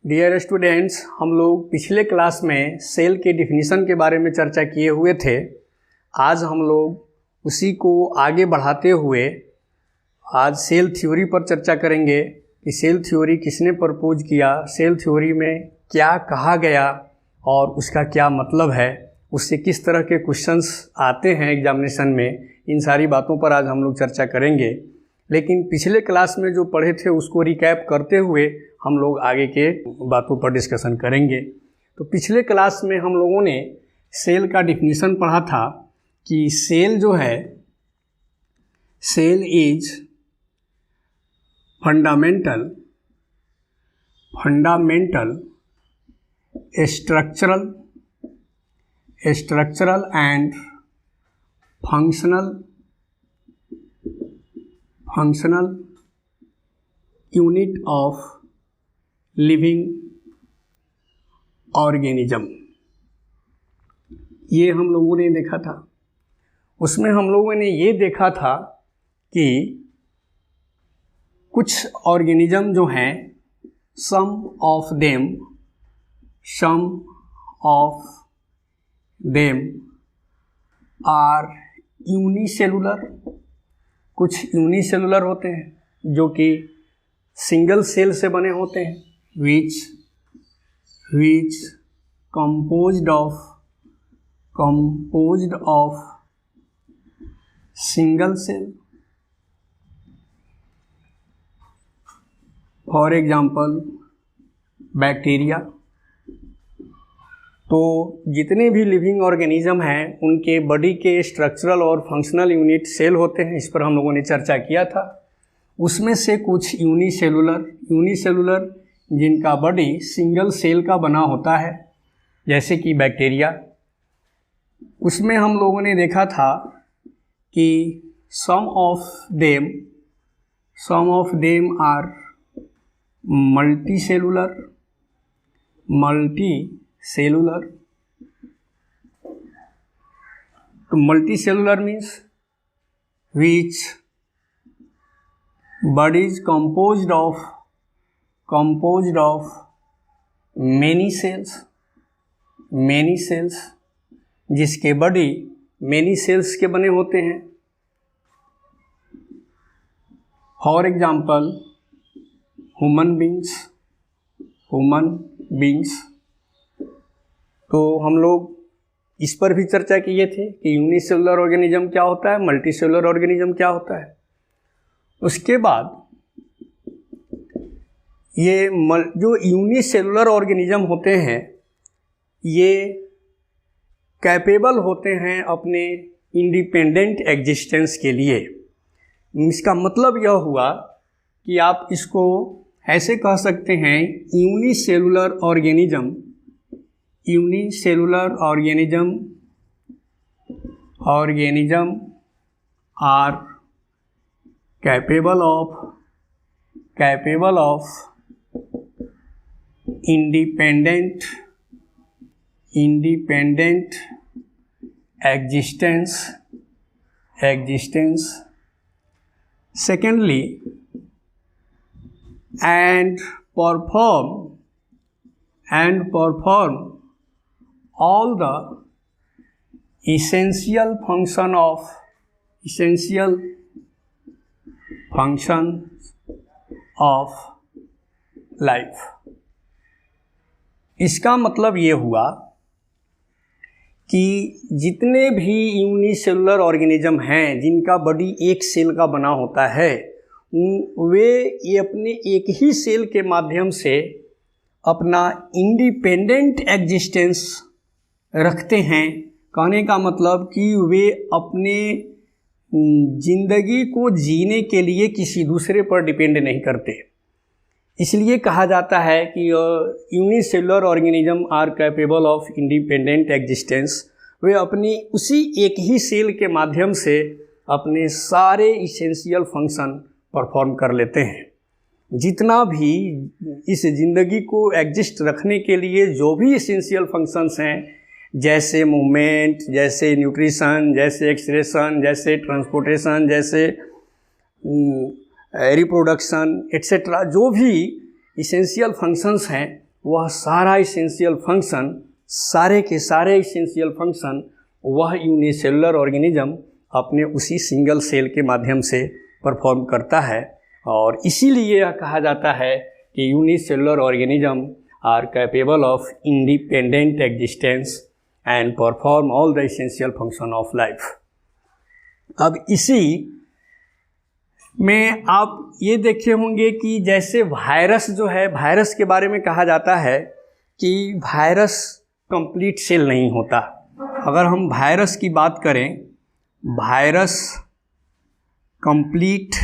Dear students, हम लोग पिछले क्लास में सेल के डिफिनीशन के बारे में चर्चा किए हुए थे। आज हम लोग उसी को आगे बढ़ाते हुए आज सेल थ्योरी पर चर्चा करेंगे कि सेल थ्योरी किसने प्रपोज किया, सेल थ्योरी में क्या कहा गया और उसका क्या मतलब है, उससे किस तरह के क्वेश्चंस आते हैं एग्जामिनेशन में। इन सारी बातों पर आज हम लोग चर्चा करेंगे। लेकिन पिछले क्लास में जो पढ़े थे उसको रिकैप करते हुए हम लोग आगे के बातों पर डिस्कशन करेंगे। तो पिछले क्लास में हम लोगों ने सेल का डिफिनीशन पढ़ा था कि सेल जो है, cell is fundamental structural and functional unit of living organism. ये हम लोगों ने देखा था। उसमें हम लोगों ने ये देखा था कि कुछ ऑर्गेनिज्म जो हैं, सम ऑफ देम आर यूनिसेलुलर, कुछ यूनिसेलुलर होते हैं जो कि सिंगल सेल से बने होते हैं, which composed of single cell. For example, bacteria. तो जितने भी लिविंग ऑर्गेनिज्म हैं उनके बॉडी के स्ट्रक्चरल और फंक्शनल यूनिट सेल होते हैं। इस पर हम लोगों ने चर्चा किया था। उसमें से कुछ यूनिसेलुलर जिनका बॉडी सिंगल सेल का बना होता है, जैसे कि बैक्टीरिया। उसमें हम लोगों ने देखा था कि सम ऑफ देम आर मल्टीसेलुलर। तो multicellular means which body is composed of many cells, जिसके बॉडी many cells के बने होते हैं। For example human beings. तो हम लोग इस पर भी चर्चा किए थे कि यूनिसेलुलर ऑर्गेनिज्म क्या होता है, मल्टीसेलुलर ऑर्गेनिज्म क्या होता है। उसके बाद ये जो यूनिसेलुलर ऑर्गेनिज्म होते हैं ये कैपेबल होते हैं अपने इंडिपेंडेंट एग्जिस्टेंस के लिए। इसका मतलब यह हुआ कि आप इसको ऐसे कह सकते हैं, unicellular organism are capable of independent existence. Secondly, and perform all the essential function of life. इसका मतलब ये हुआ कि जितने भी यूनिसेलुलर ऑर्गेनिज्म हैं जिनका बॉडी एक सेल का बना होता है, वे ये अपने एक ही सेल के माध्यम से अपना इंडिपेंडेंट एग्जिस्टेंस रखते हैं। कहने का मतलब कि वे अपने जिंदगी को जीने के लिए किसी दूसरे पर डिपेंड नहीं करते। इसलिए कहा जाता है कि unicellular organism are capable of independent existence. वे अपनी उसी एक ही सेल के माध्यम से अपने सारे इसेंशियल फंक्शन परफॉर्म कर लेते हैं। जितना भी इस ज़िंदगी को एग्जिस्ट रखने के लिए जो भी इसेंशियल फंक्शंस हैं, जैसे मूवमेंट, जैसे न्यूट्रिशन, जैसे एक्सक्रीशन, जैसे ट्रांसपोर्टेशन, जैसे रिप्रोडक्शन एट्सेट्रा, जो भी इसेंशियल फंक्शंस हैं वह सारा इसेंशियल फंक्शन, सारे के सारे इसेंशियल फंक्शन वह यूनिसेलुलर ऑर्गेनिज्म अपने उसी सिंगल सेल के माध्यम से परफॉर्म करता है। और इसीलिए यह कहा जाता है कि unicellular organism are capable of independent existence and perform all the essential function of life. अब इसी में आप ये देखे होंगे कि जैसे वायरस जो है, वायरस के बारे में कहा जाता है कि वायरस कंप्लीट सेल नहीं होता। अगर हम वायरस की बात करें, वायरस कंप्लीट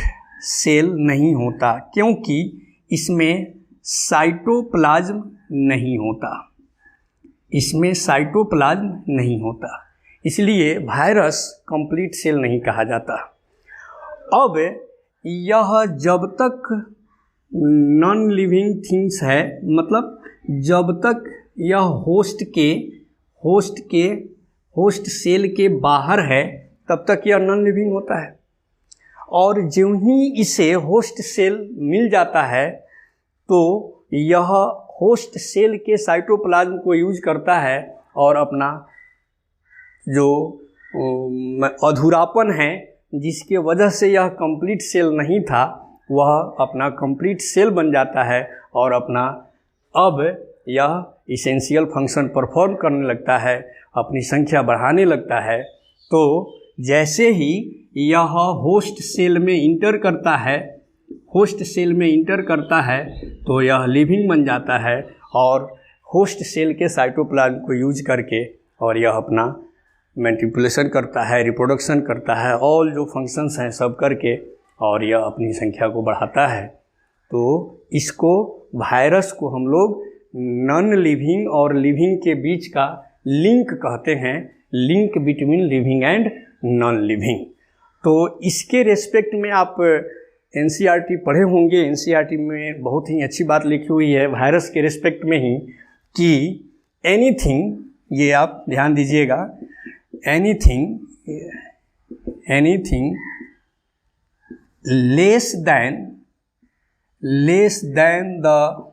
सेल नहीं होता क्योंकि इसमें साइटोप्लाज्म नहीं होता, इसमें साइटोप्लाज्म नहीं होता, इसलिए वायरस कंप्लीट सेल नहीं कहा जाता। अब यह जब तक नॉन लिविंग थिंग्स है, मतलब जब तक यह होस्ट सेल के बाहर है तब तक यह नॉन लिविंग होता है। और ज्यों ही इसे होस्ट सेल मिल जाता है तो यह होस्ट सेल के साइटोप्लाज्म को यूज करता है और अपना जो अधूरापन है जिसके वजह से यह कंप्लीट सेल नहीं था, वह अपना कंप्लीट सेल बन जाता है और अपना अब यह इसेंशियल फंक्शन परफॉर्म करने लगता है, अपनी संख्या बढ़ाने लगता है। तो जैसे ही यह होस्ट सेल में इंटर करता है, होस्ट सेल में इंटर करता है तो यह लिविंग बन जाता है और होस्ट सेल के साइटोप्लाज्म को यूज करके और यह अपना मल्टीप्लिकेशन करता है, रिप्रोडक्शन करता है, ऑल जो फंक्शंस हैं सब करके और यह अपनी संख्या को बढ़ाता है। तो इसको वायरस को हम लोग नॉन लिविंग और लिविंग के बीच का लिंक कहते हैं, link between living and non living. तो इसके रेस्पेक्ट में आप एनसीईआरटी पढ़े होंगे, एनसीईआरटी में बहुत ही अच्छी बात लिखी हुई है वायरस के रेस्पेक्ट में ही कि एनीथिंग, ये आप ध्यान दीजिएगा, anything less than the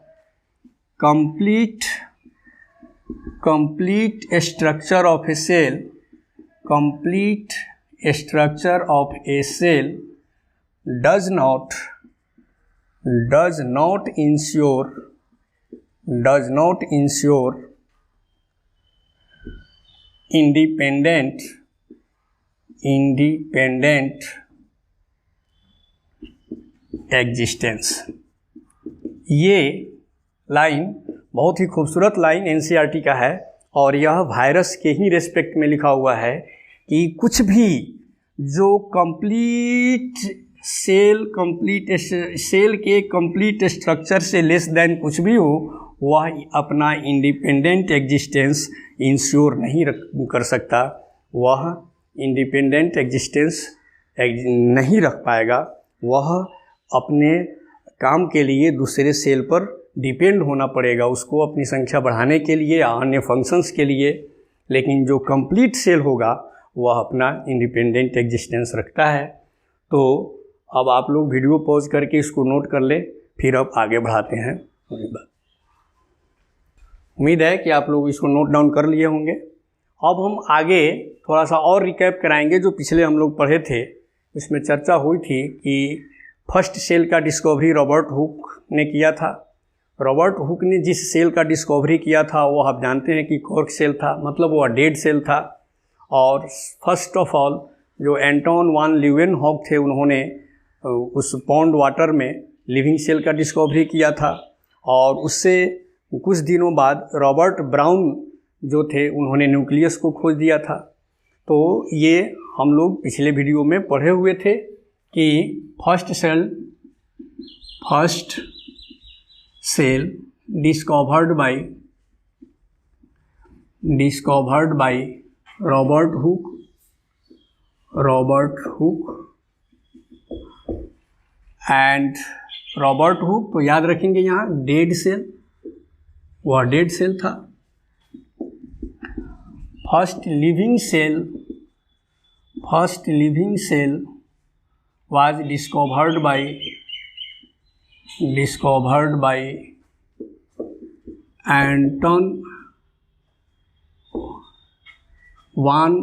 complete structure of a cell, complete structure of a cell does not ensure independent existence. ये लाइन बहुत ही खूबसूरत लाइन एनसीईआरटी का है और यह वायरस के ही रेस्पेक्ट में लिखा हुआ है कि कुछ भी जो कंप्लीट सेल के कंप्लीट स्ट्रक्चर से लेस देन कुछ भी हो, वह अपना इंडिपेंडेंट एग्जिस्टेंस इंश्योर नहीं कर सकता, वह इंडिपेंडेंट एग्जिस्टेंस नहीं रख पाएगा, वह अपने काम के लिए दूसरे सेल पर डिपेंड होना पड़ेगा उसको अपनी संख्या बढ़ाने के लिए या अन्य फंक्शंस के लिए। लेकिन जो कंप्लीट सेल होगा वह अपना इंडिपेंडेंट एग्जिस्टेंस रखता है। तो अब आप लोग वीडियो पॉज करके इसको नोट कर ले, फिर अब आगे बढ़ाते हैं। उम्मीद है कि आप लोग इसको नोट डाउन कर लिए होंगे। अब हम आगे थोड़ा सा और रिकैप कराएंगे जो पिछले हम लोग पढ़े थे। इसमें चर्चा हुई थी कि फर्स्ट सेल का डिस्कवरी रॉबर्ट हुक ने किया था। रॉबर्ट हुक ने जिस सेल का डिस्कवरी किया था वो आप जानते हैं कि कॉर्क सेल था, मतलब वो डेड सेल था। और फर्स्ट ऑफ ऑल जो एंटोन वान ल्यूवेनहॉक थे, उन्होंने उस पॉन्ड वाटर में लिविंग सेल का डिस्कवरी किया था। और उससे कुछ दिनों बाद रॉबर्ट ब्राउन जो थे उन्होंने न्यूक्लियस को खोज दिया था। तो ये हम लोग पिछले वीडियो में पढ़े हुए थे कि first cell discovered by Robert Hooke and Robert Hooke, तो याद रखेंगे यहाँ डेड सेल, वह डेड सेल था। First living cell was discovered by Anton van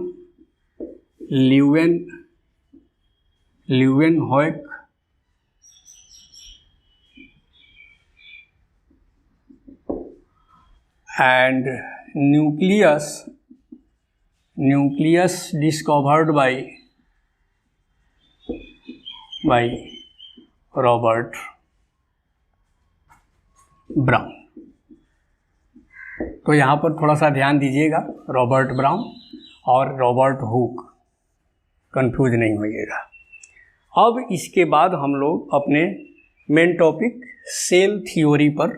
Leeuwenhoek and nucleus discovered by Robert Brown. तो यहाँ पर थोड़ा सा ध्यान दीजिएगा, रॉबर्ट ब्राउन और रॉबर्ट हुक, कंफ्यूज नहीं होइएगा। अब इसके बाद हम लोग अपने मेन टॉपिक सेल थ्योरी पर,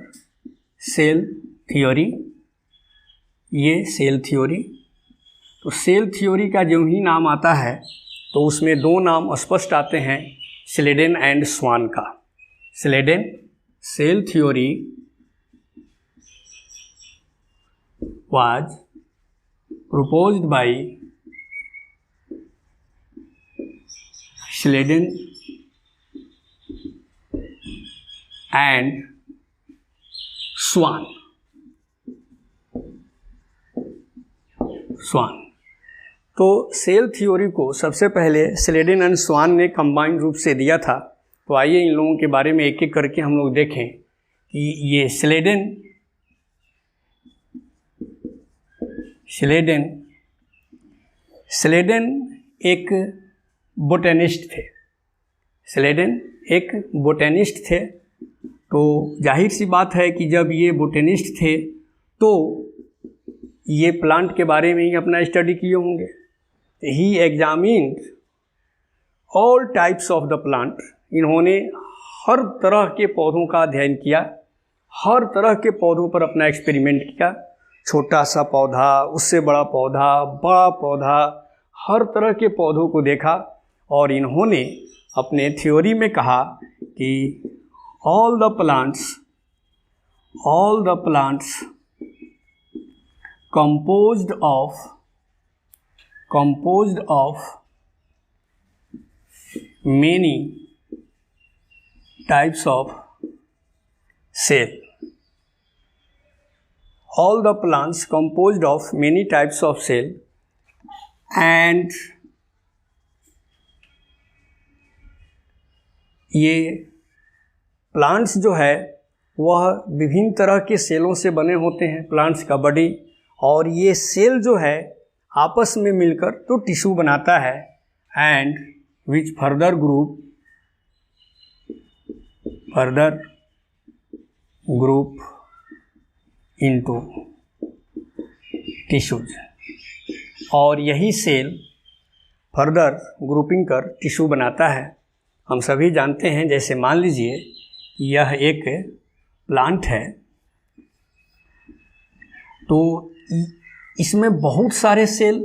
सेल थ्योरी, ये सेल थ्योरी। तो सेल थ्योरी का जो ही नाम आता है तो उसमें दो नाम स्पष्ट आते हैं, स्लेडेन एंड स्वान का। Sladen, cell theory was proposed by Sladen and Schwann. तो सेल थ्योरी को सबसे पहले स्लेडेन एंड स्वान ने कंबाइंड रूप से दिया था। तो आइए इन लोगों के बारे में एक एक करके हम लोग देखें कि ये स्लेडेन एक बोटेनिस्ट थे। स्लेडेन एक बोटेनिस्ट थे। तो जाहिर सी बात है कि जब ये बोटेनिस्ट थे तो ये प्लांट के बारे में ही अपना स्टडी किए होंगे। He examined all types of the plant. इन्होंने हर तरह के पौधों का अध्ययन किया, हर तरह के पौधों पर अपना एक्सपेरिमेंट किया। छोटा सा पौधा, उससे बड़ा पौधा, हर तरह के पौधों को देखा और इन्होंने अपने थ्योरी में कहा कि all the plants composed of many types of cell. All the plants composed of many types of cell and ये प्लांट्स जो है वह विभिन्न तरह के सेलों से बने होते हैं, प्लांट्स का बॉडी। और ये सेल जो है आपस में मिलकर तो टिश्यू बनाता है। And which further group into tissues. और यही सेल फर्दर ग्रुपिंग कर टिश्यू बनाता है। हम सभी जानते हैं, जैसे मान लीजिए यह एक प्लांट है तो इसमें बहुत सारे सेल,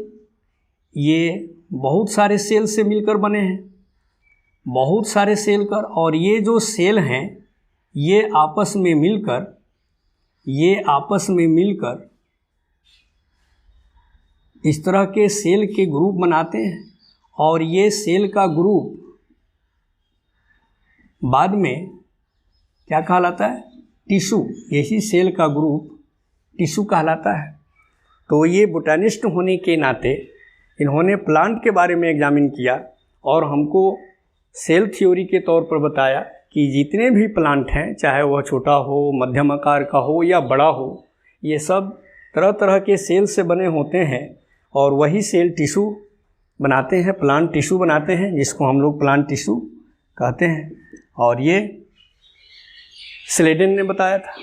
ये बहुत सारे सेल से मिलकर बने हैं, बहुत सारे सेल कर। और ये जो सेल हैं ये आपस में मिलकर इस तरह के सेल के ग्रुप बनाते हैं। और ये सेल का ग्रुप बाद में क्या कहलाता है? टिश्यू। यही सेल का ग्रुप टिश्यू कहलाता है। तो ये बोटेनिस्ट होने के नाते इन्होंने प्लांट के बारे में एग्जामिन किया और हमको सेल थ्योरी के तौर पर बताया कि जितने भी प्लांट हैं, चाहे वह छोटा हो, मध्यम आकार का हो या बड़ा हो, ये सब तरह तरह के सेल से बने होते हैं और वही सेल टिश्यू बनाते हैं, प्लांट टिश्यू बनाते हैं, जिसको हम लोग प्लांट टिश्यू कहते हैं। और ये स्लेडेन ने बताया था।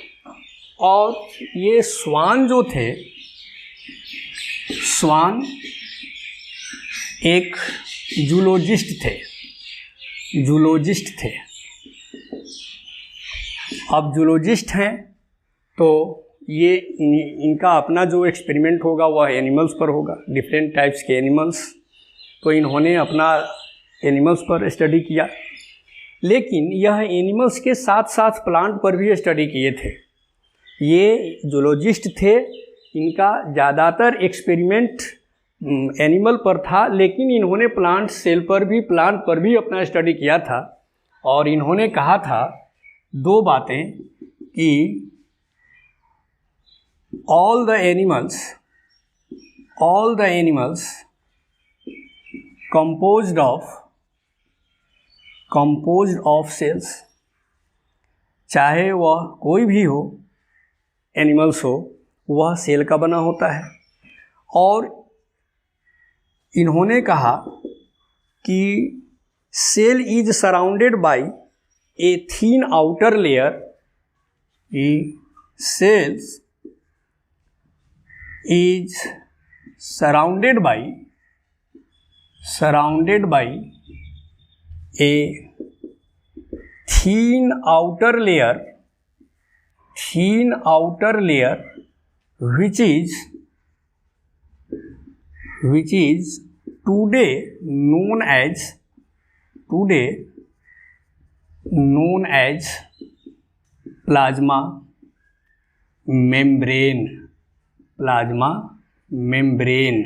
और ये स्वान जो थे, स्वान एक जूलॉजिस्ट थे। अब जूलॉजिस्ट हैं तो ये इनका अपना जो एक्सपेरिमेंट होगा वह एनिमल्स पर होगा, डिफरेंट टाइप्स के एनिमल्स। तो इन्होंने अपना एनिमल्स पर स्टडी किया, लेकिन यह एनिमल्स के साथ साथ प्लांट पर भी स्टडी किए थे। ये जूलॉजिस्ट थे, इनका ज़्यादातर एक्सपेरिमेंट एनिमल पर था, लेकिन इन्होंने प्लांट पर भी अपना स्टडी किया था। और इन्होंने कहा था दो बातें कि all the animals composed of cells, चाहे वह कोई भी हो, एनिमल्स हो, वह सेल का बना होता है। और इन्होंने कहा कि cell is surrounded by a thin outer layer, cells is surrounded by a thin outer layer which is today known as plasma membrane.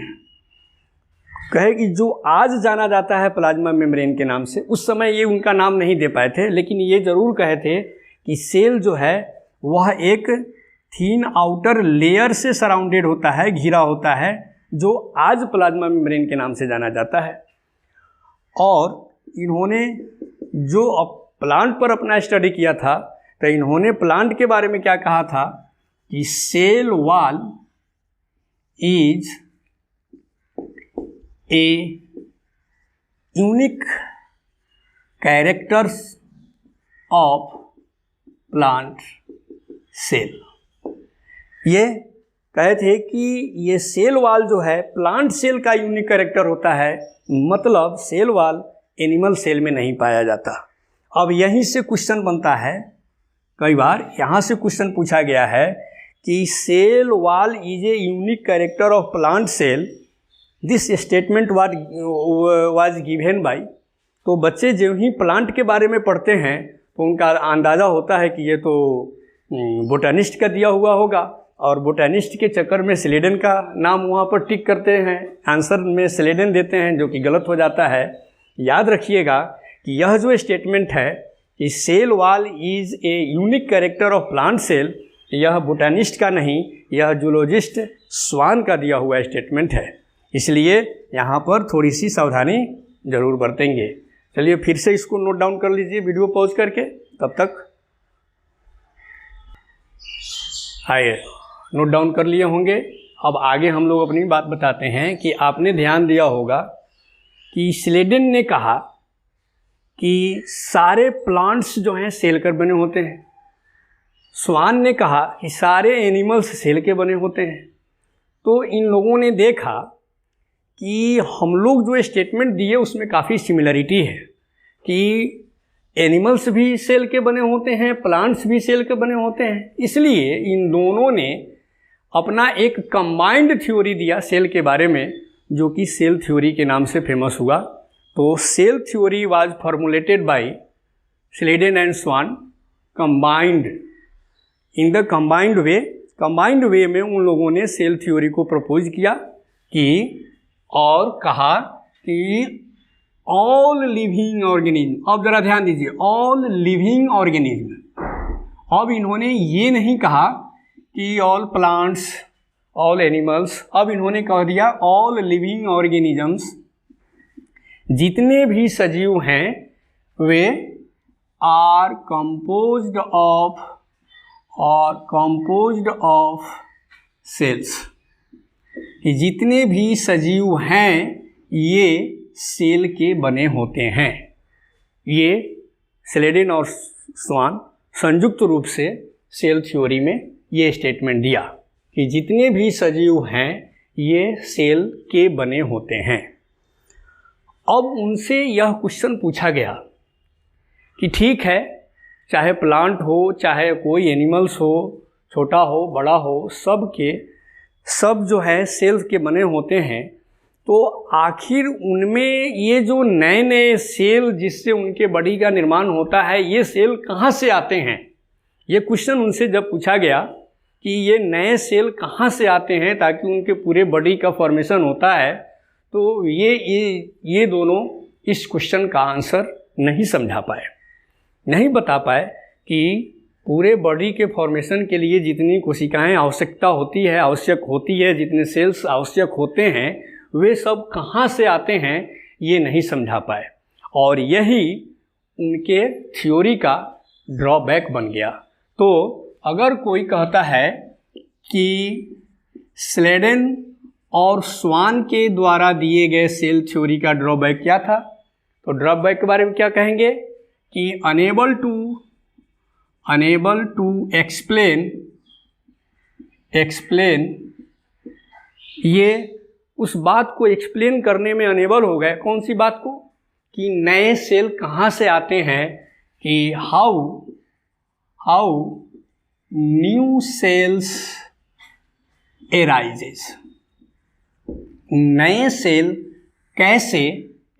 कहे कि जो आज जाना जाता है प्लाज्मा मेम्ब्रेन के नाम से, उस समय ये उनका नाम नहीं दे पाए थे, लेकिन ये ज़रूर कहे थे कि सेल जो है वह एक थीन आउटर लेयर से सराउंडेड होता है, घिरा होता है, जो आज प्लाज्मा मेम्ब्रेन के नाम से जाना जाता है। और इन्होंने जो प्लांट पर अपना स्टडी किया था, तो इन्होंने प्लांट के बारे में क्या कहा था कि cell wall is a unique characters of plant cell. ये कहे थे कि ये सेल वॉल जो है प्लांट सेल का यूनिक कैरेक्टर होता है, मतलब सेल वॉल एनिमल सेल में नहीं पाया जाता। अब यहीं से क्वेश्चन बनता है, कई बार यहाँ से क्वेश्चन पूछा गया है कि cell wall is a unique character of plant cell, this statement was given by. तो बच्चे जो ही प्लांट के बारे में पढ़ते हैं तो उनका अंदाज़ा होता है कि ये तो बोटानिस्ट का दिया हुआ होगा, और बोटानिस्ट के चक्कर में स्लेडन का नाम वहाँ पर टिक करते हैं, आंसर में स्लेडन देते हैं, जो कि गलत हो जाता है। याद रखिएगा कि यह जो स्टेटमेंट है कि cell wall is a unique character of plant cell, यह बोटानिस्ट का नहीं, यह जूलॉजिस्ट स्वान का दिया हुआ स्टेटमेंट है। इसलिए यहाँ पर थोड़ी सी सावधानी ज़रूर बरतेंगे। चलिए फिर से इसको नोट डाउन कर लीजिए वीडियो पॉज करके, तब तक आइए नोट डाउन कर लिए होंगे। अब आगे हम लोग अपनी बात बताते हैं कि आपने ध्यान दिया होगा कि स्लेडन ने कहा कि सारे प्लांट्स जो हैं सेल कर बने होते हैं, स्वान ने कहा कि सारे एनिमल्स सेल के बने होते हैं। तो इन लोगों ने देखा कि हम लोग जो स्टेटमेंट दिए उसमें काफ़ी सिमिलरिटी है कि एनिमल्स भी सेल के बने होते हैं, प्लांट्स भी सेल के बने होते हैं। इसलिए इन दोनों ने अपना एक कंबाइंड थ्योरी दिया सेल के बारे में, जो कि सेल थ्योरी के नाम से फेमस हुआ। तो cell theory was formulated by Schleiden and Schwann, combined in the combined way में उन लोगों ने सेल थ्योरी को प्रपोज किया कि और कहा कि ऑल लिविंग ऑर्गेनिज्म, अब जरा ध्यान दीजिए, ऑल लिविंग ऑर्गेनिज्म। अब इन्होंने ये नहीं कहा कि ऑल प्लांट्स, ऑल एनिमल्स, अब इन्होंने कह दिया ऑल लिविंग ऑर्गेनिजम्स, जितने भी सजीव हैं वे आर कंपोज्ड ऑफ सेल्स, कि जितने भी सजीव हैं ये सेल के बने होते हैं। ये स्लेडन और स्वान संयुक्त रूप से सेल थ्योरी में ये स्टेटमेंट दिया कि जितने भी सजीव हैं ये सेल के बने होते हैं। अब उनसे यह क्वेश्चन पूछा गया कि ठीक है, चाहे प्लांट हो, चाहे कोई एनिमल्स हो, छोटा हो बड़ा हो, सब जो है सेल्स के बने होते हैं। तो आखिर उनमें ये जो नए नए सेल जिससे उनके बॉडी का निर्माण होता है, ये सेल कहाँ से आते हैं? ये क्वेश्चन उनसे जब पूछा गया कि ये नए सेल कहाँ से आते हैं ताकि उनके पूरे बॉडी का फॉर्मेशन होता है, तो ये दोनों इस क्वेश्चन का आंसर नहीं समझा पाए, नहीं बता पाए कि पूरे बॉडी के फॉर्मेशन के लिए जितनी कोशिकाएं आवश्यक होती है, जितने सेल्स आवश्यक होते हैं, वे सब कहाँ से आते हैं ये नहीं समझा पाए, और यही उनके थ्योरी का ड्रॉबैक बन गया। तो अगर कोई कहता है कि स्लेडन और स्वान के द्वारा दिए गए सेल थ्योरी का ड्रॉबैक क्या था, तो ड्रॉबैक के बारे में क्या कहेंगे कि अनेबल टू एक्सप्लेन, ये उस बात को एक्सप्लेन करने में अनेबल हो गए। कौन सी बात को? कि नए सेल कहाँ से आते हैं, कि हाउ न्यू सेल्स एराइजेस, नए सेल कैसे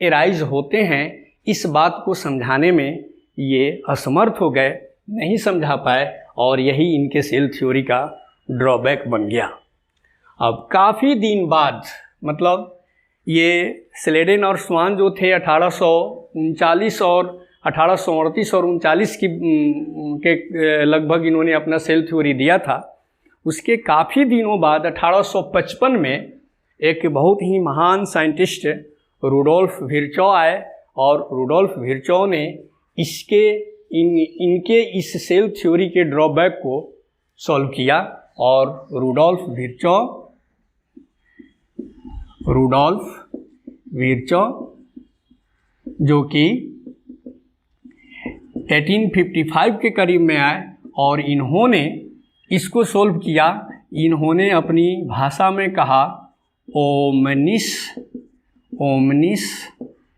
एराइज होते हैं, इस बात को समझाने में ये असमर्थ हो गए, नहीं समझा पाए, और यही इनके सेल थ्योरी का ड्रॉबैक बन गया। अब काफ़ी दिन बाद, मतलब ये स्लेडन और स्वान जो थे 1839 और 1838 और 39 के लगभग इन्होंने अपना सेल थ्योरी दिया था। उसके काफ़ी दिनों बाद 1855 में एक बहुत ही महान साइंटिस्ट रुडोल्फ विर्चॉ आए, और रुडोल्फ विर्चॉ ने इनके इस सेल थ्योरी के ड्रॉबैक को सॉल्व किया। और रुडोल्फ विर्चॉ जो कि 1855 के करीब में आए, और इन्होंने इसको सॉल्व किया। इन्होंने अपनी भाषा में कहा ओमनिस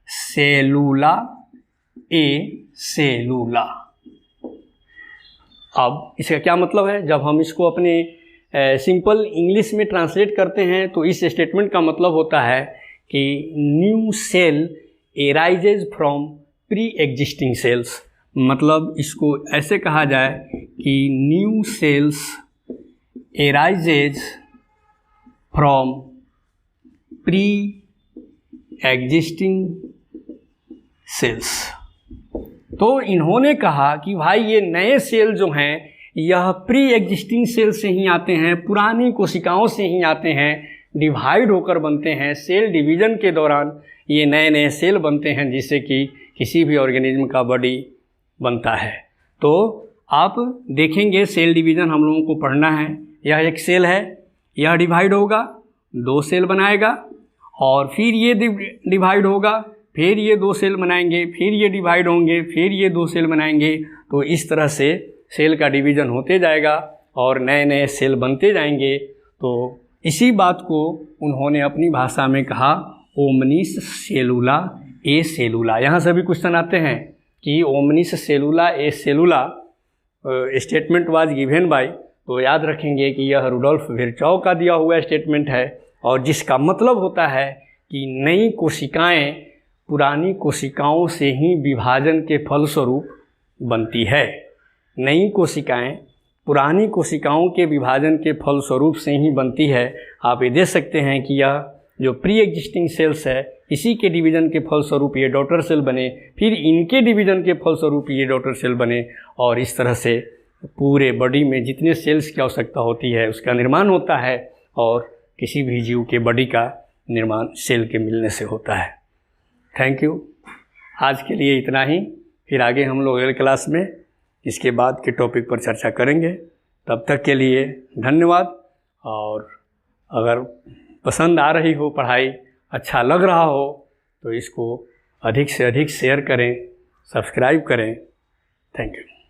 सेलुला ए सेलुला। अब इसका क्या मतलब है? जब हम इसको अपने सिंपल इंग्लिश में ट्रांसलेट करते हैं तो इस स्टेटमेंट का मतलब होता है कि new cell arises from pre existing cells. मतलब इसको ऐसे कहा जाए कि new cells arises from pre existing cells. तो इन्होंने कहा कि भाई ये नए सेल जो हैं यह प्री एग्जिस्टिंग सेल से ही आते हैं, पुरानी कोशिकाओं से ही आते हैं, डिवाइड होकर बनते हैं। सेल डिवीज़न के दौरान ये नए नए सेल बनते हैं, जिससे कि किसी भी ऑर्गेनिज्म का बॉडी बनता है। तो आप देखेंगे सेल डिवीज़न हम लोगों को पढ़ना है। यह एक सेल है, यह डिवाइड होगा, 2 सेल बनाएगा, और फिर ये डिवाइड होगा, फिर ये 2 सेल बनाएंगे, फिर ये डिवाइड होंगे, फिर ये 2 सेल बनाएंगे। तो इस तरह से सेल का डिवीज़न होते जाएगा और नए नए सेल बनते जाएंगे। तो इसी बात को उन्होंने अपनी भाषा में कहा ओमनिस सेलुला ए सेलुला। यहाँ से भी क्वेश्चन आते हैं कि omnis सेलुला A सेलुला statement was given by, तो याद रखेंगे कि यह रुडोल्फ विर्चॉ का दिया हुआ स्टेटमेंट है, और जिसका मतलब होता है कि नई कोशिकाएं पुरानी कोशिकाओं से ही विभाजन के फलस्वरूप बनती है। नई कोशिकाएं पुरानी कोशिकाओं के विभाजन के फलस्वरूप से ही बनती है। आप ये देख सकते हैं कि यह जो प्री एग्जिस्टिंग सेल्स है, इसी के डिवीज़न के फलस्वरूप ये डॉटर सेल बने, फिर इनके डिवीज़न के फलस्वरूप ये डॉटर सेल बने, और इस तरह से पूरे बॉडी में जितने सेल्स की आवश्यकता होती है उसका निर्माण होता है, और किसी भी जीव के बॉडी का निर्माण सेल के मिलने से होता है। Thank you. आज के लिए इतना ही, फिर आगे हम लोग अगले क्लास में इसके बाद के टॉपिक पर चर्चा करेंगे। तब तक के लिए धन्यवाद। और अगर पसंद आ रही हो पढ़ाई, अच्छा लग रहा हो, तो इसको अधिक से अधिक शेयर करें, सब्सक्राइब करें। Thank you.